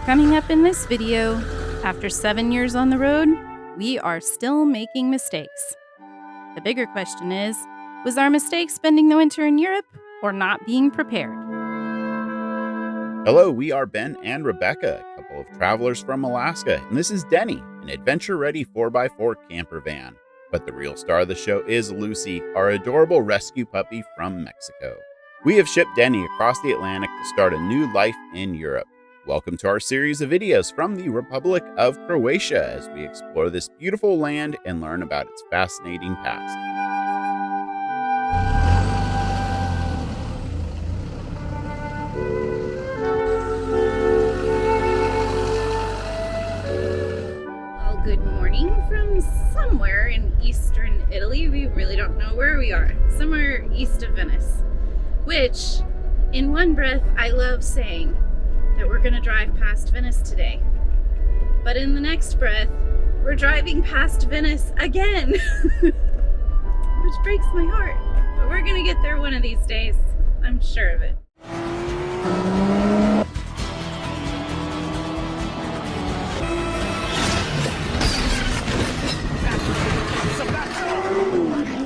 Coming up in this video, after 7 years on the road, we are still making mistakes. The bigger question is, was our mistake spending the winter in Europe or not being prepared? Hello, we are Ben and Rebecca, a couple of travelers from Alaska, and this is Denny, an adventure-ready 4x4 camper van. But the real star of the show is Lucy, our adorable rescue puppy from Mexico. We have shipped Denny across the Atlantic to start a new life in Europe. Welcome to our series of videos from the Republic of Croatia as we explore this beautiful land and learn about its fascinating past. Well, good morning from somewhere in eastern Italy. We really don't know where we are. Somewhere east of Venice. Which, in one breath, I love saying that we're going to drive past Venice today. But in the next breath, we're driving past Venice again. Which breaks my heart. But we're going to get there one of these days. I'm sure of it.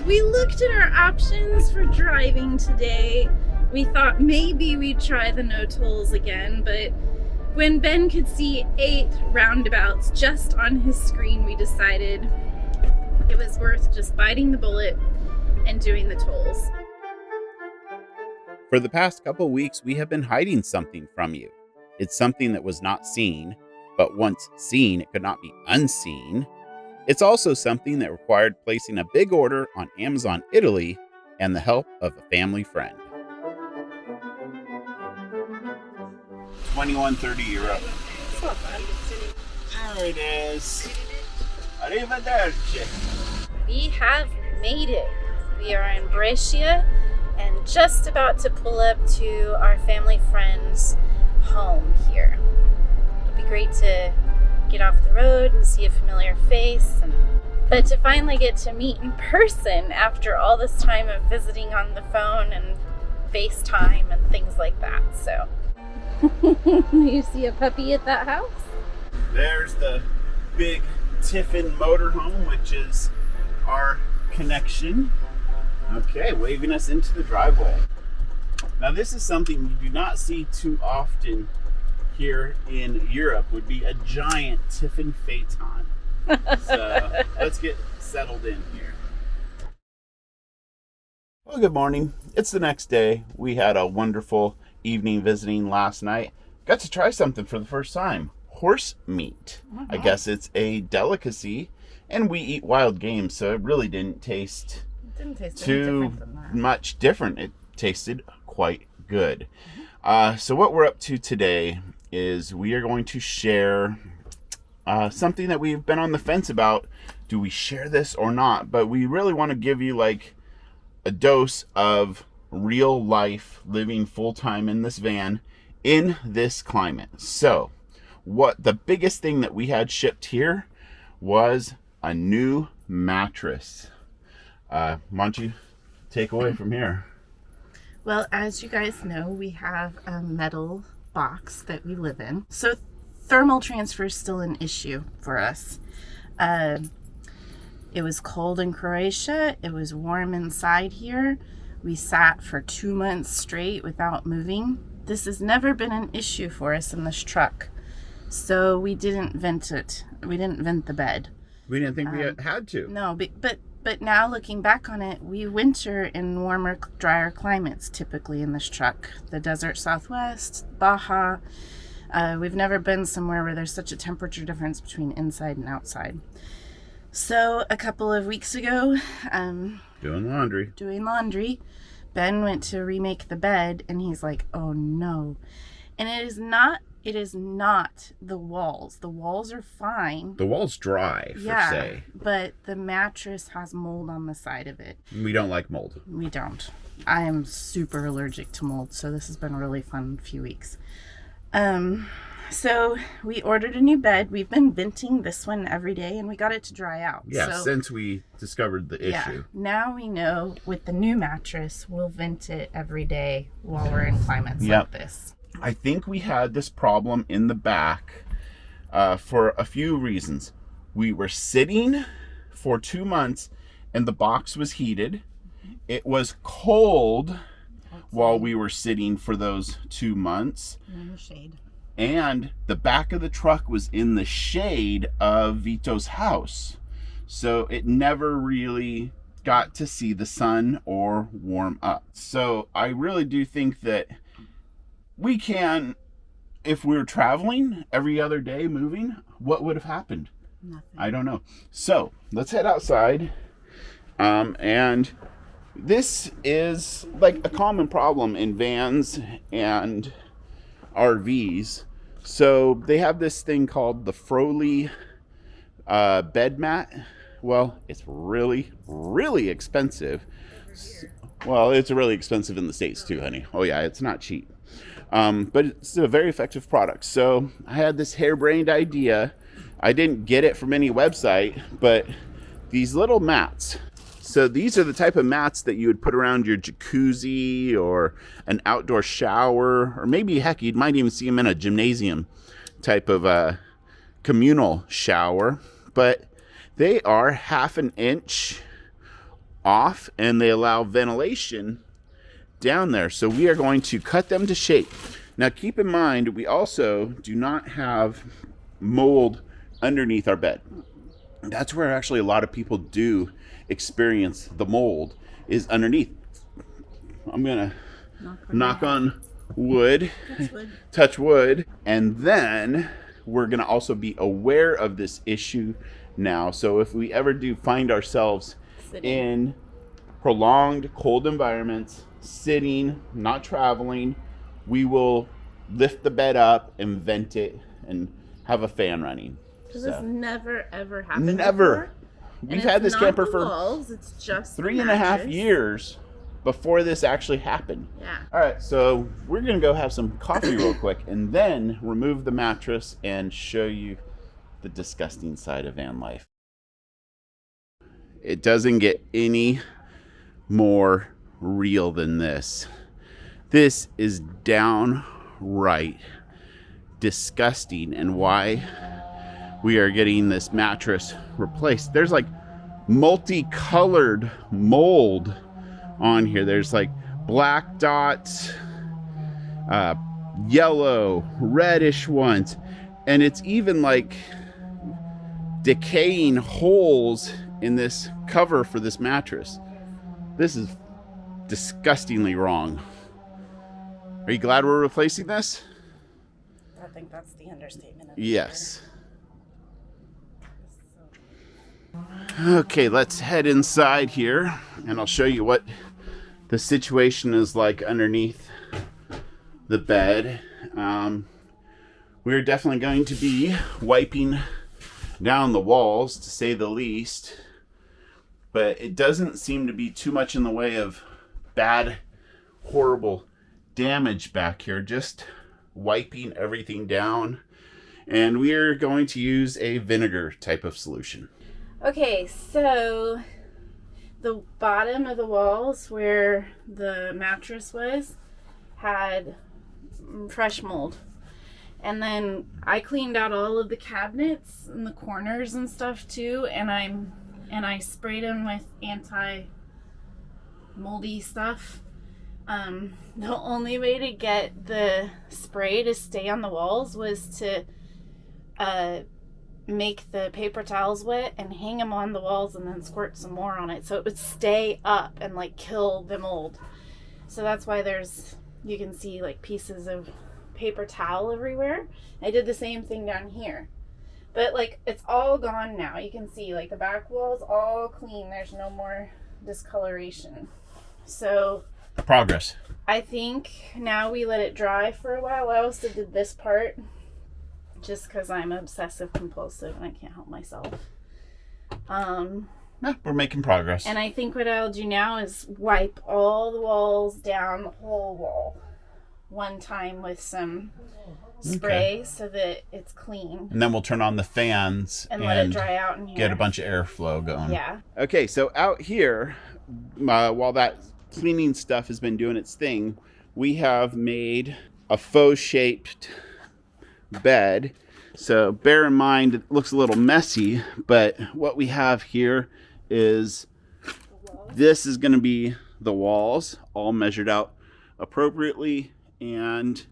We looked at our options for driving today. We thought maybe we'd try the no tolls again, but when Ben could see 8 roundabouts just on his screen, we decided it was worth just biting the bullet and doing the tolls. For the past couple weeks, we have been hiding something from you. It's something that was not seen, but once seen, it could not be unseen. It's also something that required placing a big order on Amazon Italy and the help of a family friend. 2130 euro. There it is. Arrivederci. We have made it. We are in Brescia and just about to pull up to our family friend's home here. It'll be great to get off the road and see a familiar face, but to finally get to meet in person after all this time of visiting on the phone and FaceTime and things like that. So you see a puppy at that house? There's the big Tiffin motorhome, which is our connection. Okay, waving us into the driveway. Now this is something you do not see too often here in Europe, would be a giant Tiffin Phaeton. So let's get settled in here. Well, good morning. It's the next day. We had a wonderful evening visiting last night. Got to try something for the first time. Horse meat. I guess it's a delicacy, and we eat wild game, so it really didn't taste too much different. It tasted quite good. So what we're up to today is we are going to share something that we've been on the fence about. Do we share this or not? But we really want to give you like a dose of real life living full-time in this van in this climate. So what the biggest thing that we had shipped here was a new mattress. Why don't you take away from here? Well, as you guys know, we have a metal box that we live in. So thermal transfer is still an issue for us. It was cold in Croatia. It was warm inside here. We sat for 2 months straight without moving. This has never been an issue for us in this truck. So we didn't vent it. We didn't vent the bed. We didn't think we had to. No, but now looking back on it, we winter in warmer, drier climates typically in this truck. The desert Southwest, Baja. We've never been somewhere where there's such a temperature difference between inside and outside. So a couple of weeks ago, doing laundry, Ben went to remake the bed and he's like, oh no. And it is not the walls. The walls are fine. The wall's dry, say. But the mattress has mold on the side of it. We don't like mold. We don't. I am super allergic to mold, so this has been a really fun few weeks. So we ordered a new bed. We've been venting this one every day, and we got it to dry out. Yeah, since we discovered the issue. Now we know with the new mattress, we'll vent it every day while we're in climates like this. I think we had this problem in the back for a few reasons. We were sitting for 2 months and the box was heated. It was cold while we were sitting for those 2 months. No shade. And the back of the truck was in the shade of Vito's house. So it never really got to see the sun or warm up. So I really do think that we can, if we were traveling every other day moving, what would have happened? Nothing. I don't know. So let's head outside. And this is like a common problem in vans and RVs. So they have this thing called the Froley bed mat. Well, it's really, really expensive. Well, it's really expensive in the States too, honey. Oh yeah, it's not cheap. But it's a very effective product. So I had this harebrained idea. I didn't get it from any website, but these little mats. So these are the type of mats that you would put around your jacuzzi or an outdoor shower, or maybe heck, you might even see them in a gymnasium type of communal shower. But they are 1/2 inch off and they allow ventilation down there. So we are going to cut them to shape. Now keep in mind, we also do not have mold underneath our bed. That's where actually a lot of people do experience the mold, is underneath. I'm gonna knock on wood, touch wood, and then we're gonna also be aware of this issue now. So if we ever do find ourselves in prolonged cold environments, sitting, not traveling, we will lift the bed up and vent it and have a fan running. Because this never ever happened. Never. Before. We've had this camper for walls, it's just 3.5 years before this actually happened. Yeah. All right, so we're gonna go have some coffee real quick and then remove the mattress and show you the disgusting side of van life. It doesn't get any more real than this. This is downright disgusting, and why we are getting this mattress replaced. There's like multicolored mold on here. There's like black dots, yellow, reddish ones, and it's even like decaying holes in this cover for this mattress. This is disgustingly wrong. Are you glad we're replacing this? I think that's the understatement of Yes. Okay, let's head inside here and I'll show you what the situation is like underneath the bed. We're definitely going to be wiping down the walls, to say the least, but it doesn't seem to be too much in the way of bad, horrible damage back here. Just wiping everything down, and we are going to use a vinegar type of solution. Okay, so the bottom of the walls where the mattress was had fresh mold. And then I cleaned out all of the cabinets and the corners and stuff too, and I sprayed them with anti-moldy stuff. The only way to get the spray to stay on the walls was to make the paper towels wet and hang them on the walls and then squirt some more on it so it would stay up and like kill the mold. So that's why you can see like pieces of paper towel everywhere. I did the same thing down here, but like it's all gone now. You can see like the back wall's all clean. There's no more discoloration. So Progress. I think now we let it dry for a while. I also did this part just because I'm obsessive compulsive and I can't help myself. We're making progress. And I think what I'll do now is wipe all the walls down, the whole wall, one time with some spray so that it's clean. And then we'll turn on the fans and let it dry out in here. Get a bunch of airflow going. Yeah. Okay, so out here, while that cleaning stuff has been doing its thing, we have made a faux shaped bed. So bear in mind, it looks a little messy, but what we have here is this is going to be the walls all measured out appropriately, and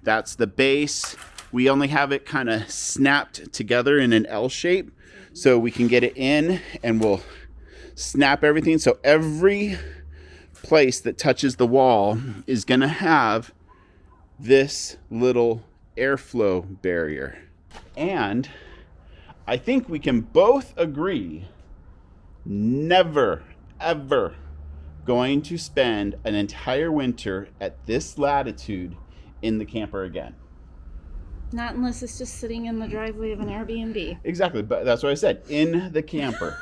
that's the base. We only have it kind of snapped together in an L shape so we can get it in, and we'll snap everything. So every place that touches the wall is going to have this little airflow barrier. And I think we can both agree, never, ever going to spend an entire winter at this latitude in the camper again. Not unless it's just sitting in the driveway of an Airbnb. Exactly, but that's what I said, in the camper.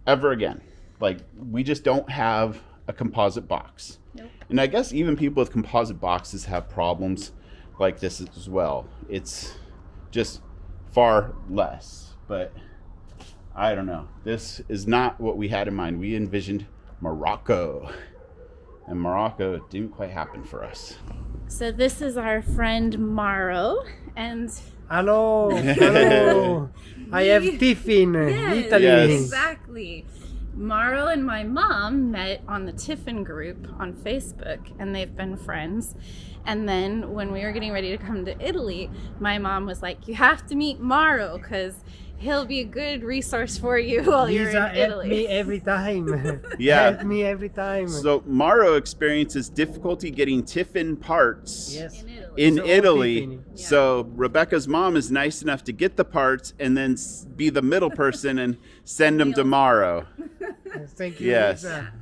Ever again. Like, we just don't have a composite box. Nope. And I guess even people with composite boxes have problems like this as well. It's just far less, but I don't know. This is not what we had in mind. We envisioned Morocco, and Morocco didn't quite happen for us. So this is our friend Mauro, and Hello, hello. I have Tiffin, Italy. Yes. Exactly. Mauro and my mom met on the Tiffin group on Facebook, and they've been friends. And then when we were getting ready to come to Italy, my mom was like, you have to meet Mauro because he'll be a good resource for you while you're Lisa in help Italy. me every time. Yeah. Help me every time. So Mauro experiences difficulty getting Tiffin parts Yes. In Italy. in So Italy. Tiffany. Yeah. So Rebecca's mom is nice enough to get the parts and then be the middle person and send them to Mauro. Thank you. Yes. Lisa.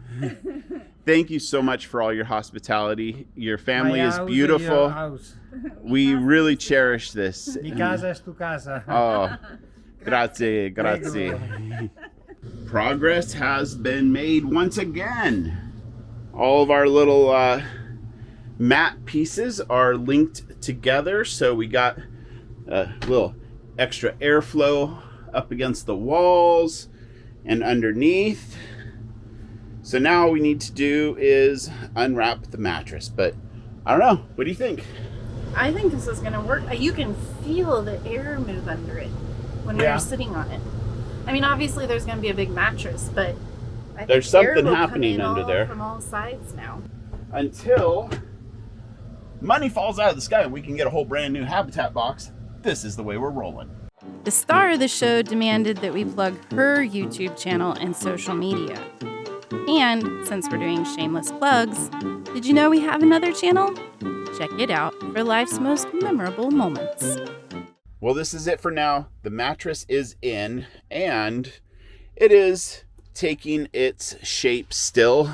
Thank you so much for all your hospitality. Your family My is house, beautiful. your house. We really cherish this. Mi casa es tu casa. Oh, grazie, grazie. Progress has been made once again. All of our little mat pieces are linked together, so we got a little extra airflow up against the walls and underneath. So now all we need to do is unwrap the mattress, but I don't know. What do you think? I think this is going to work. You can feel the air move under it when Yeah. we're sitting on it. I mean, obviously there's going to be a big mattress, but I think There's air something will come happening in under all there. from all sides now. Until money falls out of the sky and we can get a whole brand new habitat box. This is the way we're rolling. The star of the show demanded that we plug her YouTube channel and social media. And since we're doing shameless plugs, did you know we have another channel? Check it out for life's most memorable moments. Well, this is it for now. The mattress is in and it is taking its shape still.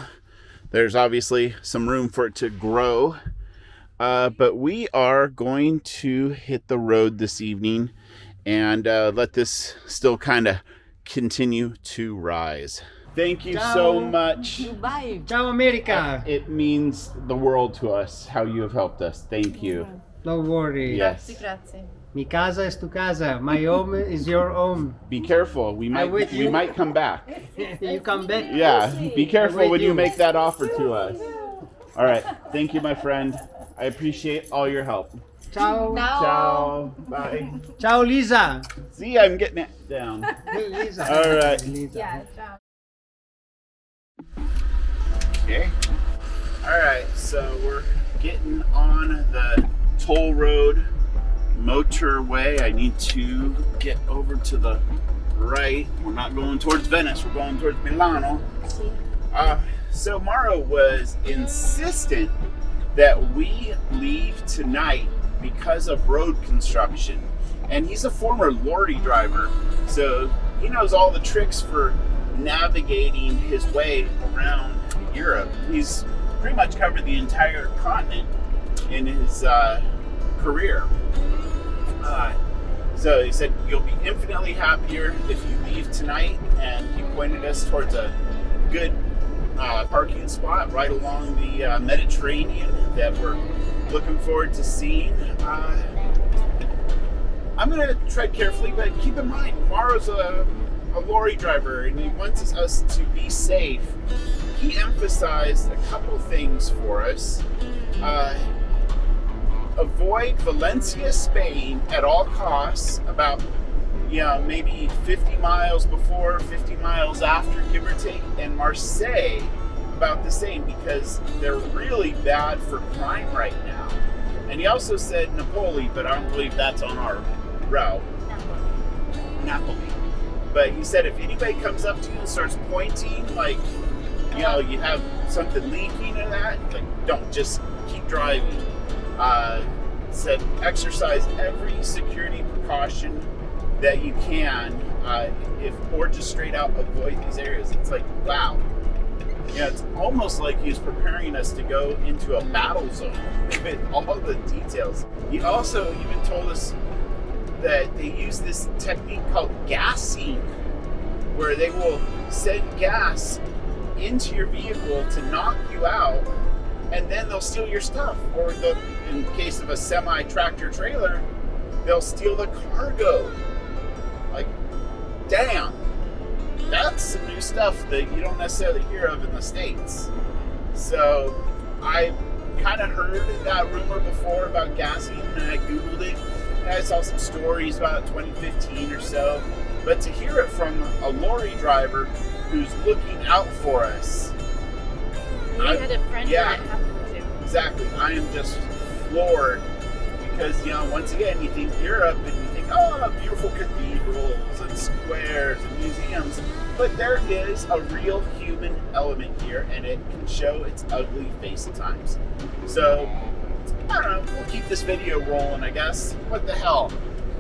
There's obviously some room for it to grow. But we are going to hit the road this evening and let this still kind of continue to rise. Thank you so much. Ciao, America. It means the world to us how you have helped us. Thank you. Don't worry. Yes. Grazie. Mi casa es tu casa. My home is your home. Be careful. We might come back. You come back. Yeah. Be careful with when you you. make that offer to us. All right. Thank you, my friend. I appreciate all your help. Ciao. Ciao. Bye. Ciao, Lisa. See, I'm getting it down. Lisa. All right. Lisa. Yeah, ciao. Okay. All right. So we're getting on the toll road motorway. I need to get over to the right. We're not going towards Venice. We're going towards Milano. So Mauro was insistent that we leave tonight because of road construction. And he's a former lorry driver, so he knows all the tricks for navigating his way around Europe. He's pretty much covered the entire continent in his career. So he said, you'll be infinitely happier if you leave tonight, and he pointed us towards a good parking spot right along the Mediterranean that we're looking forward to seeing. I'm going to tread carefully, but keep in mind, Mauro's a lorry driver and he wants us to be safe. He emphasized a couple things for us. avoid Valencia, Spain at all costs, about maybe 50 miles before, 50 miles after, give or take, and Marseille about the same, because they're really bad for crime right now. And he also said Napoli, but I don't believe that's on our route. Napoli. But he said if anybody comes up to you and starts pointing, like, you have something leaking or that, like, don't, just keep driving. Said exercise every security precaution that you can, or just straight out avoid these areas. It's like, wow. It's almost like he was preparing us to go into a battle zone with all the details. He also even told us that they use this technique called gassing, where they will send gas into your vehicle to knock you out, and then they'll steal your stuff. Or in case of a semi-tractor trailer, they'll steal the cargo. Like, damn. That's some new stuff that you don't necessarily hear of in the States. So I kind of heard that rumor before about gassing, and I Googled it. And I saw some stories about it 2015 or so. But to hear it from a lorry driver who's looking out for us. We had a friend that happened to. Exactly. I am just floored because, once again, you think Europe and you think, oh, beautiful cathedrals and squares and museums. But there is a real human element here, and it can show its ugly face at times. So, I don't know, we'll keep this video rolling, I guess. What the hell?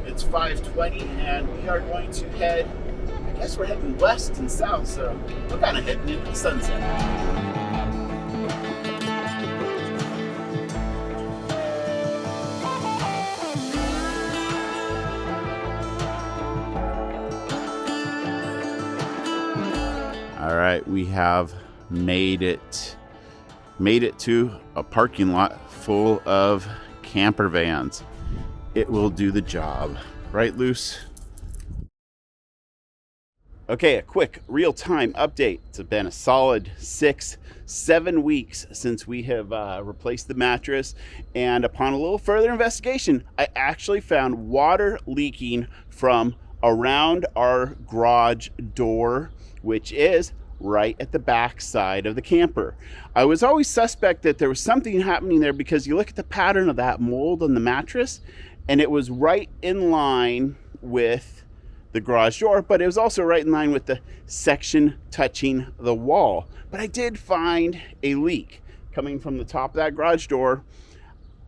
It's 5:20, and we are going to head, I guess we're heading west and south, so we're kind of heading into the sunset. All right, we have made it to a parking lot full of camper vans. It will do the job, right, Luce? Okay, a quick real-time update. It's been a solid 6-7 weeks since we have replaced the mattress, and upon a little further investigation, I actually found water leaking from around our garage door, which is right at the back side of the camper. I was always suspect that there was something happening there because you look at the pattern of that mold on the mattress, and it was right in line with the garage door, but it was also right in line with the section touching the wall. But I did find a leak coming from the top of that garage door.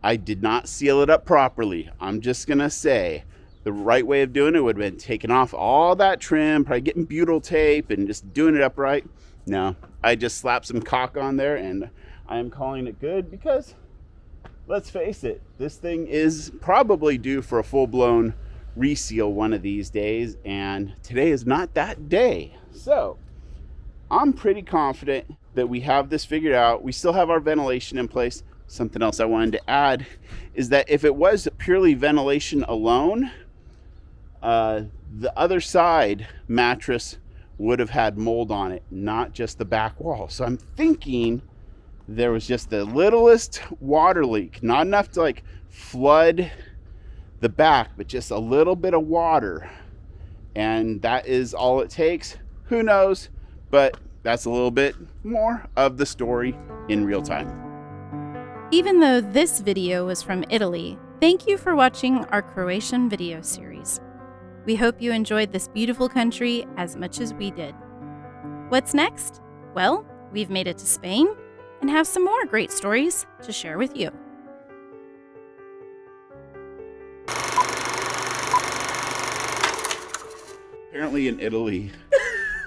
I did not seal it up properly. I'm just gonna say the right way of doing it would have been taking off all that trim, probably getting butyl tape and just doing it upright. No, I just slapped some caulk on there, and I am calling it good because, let's face it, this thing is probably due for a full-blown reseal one of these days, and today is not that day. So I'm pretty confident that we have this figured out. We still have our ventilation in place. Something else I wanted to add is that if it was purely ventilation alone, the other side mattress would have had mold on it, not just the back wall. So I'm thinking there was just the littlest water leak, not enough to like flood the back, but just a little bit of water, and that is all it takes. Who knows? But that's a little bit more of the story in real time. Even though this video was from Italy, thank you for watching our Croatian video series. We hope you enjoyed this beautiful country as much as we did. What's next? Well, we've made it to Spain and have some more great stories to share with you. Apparently in Italy,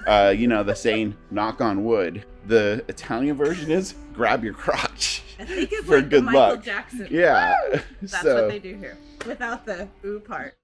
the saying, knock on wood, the Italian version is grab your crotch. I think it's for like good the Michael luck. Jackson. Yeah. That's what they do here, without the ooh part.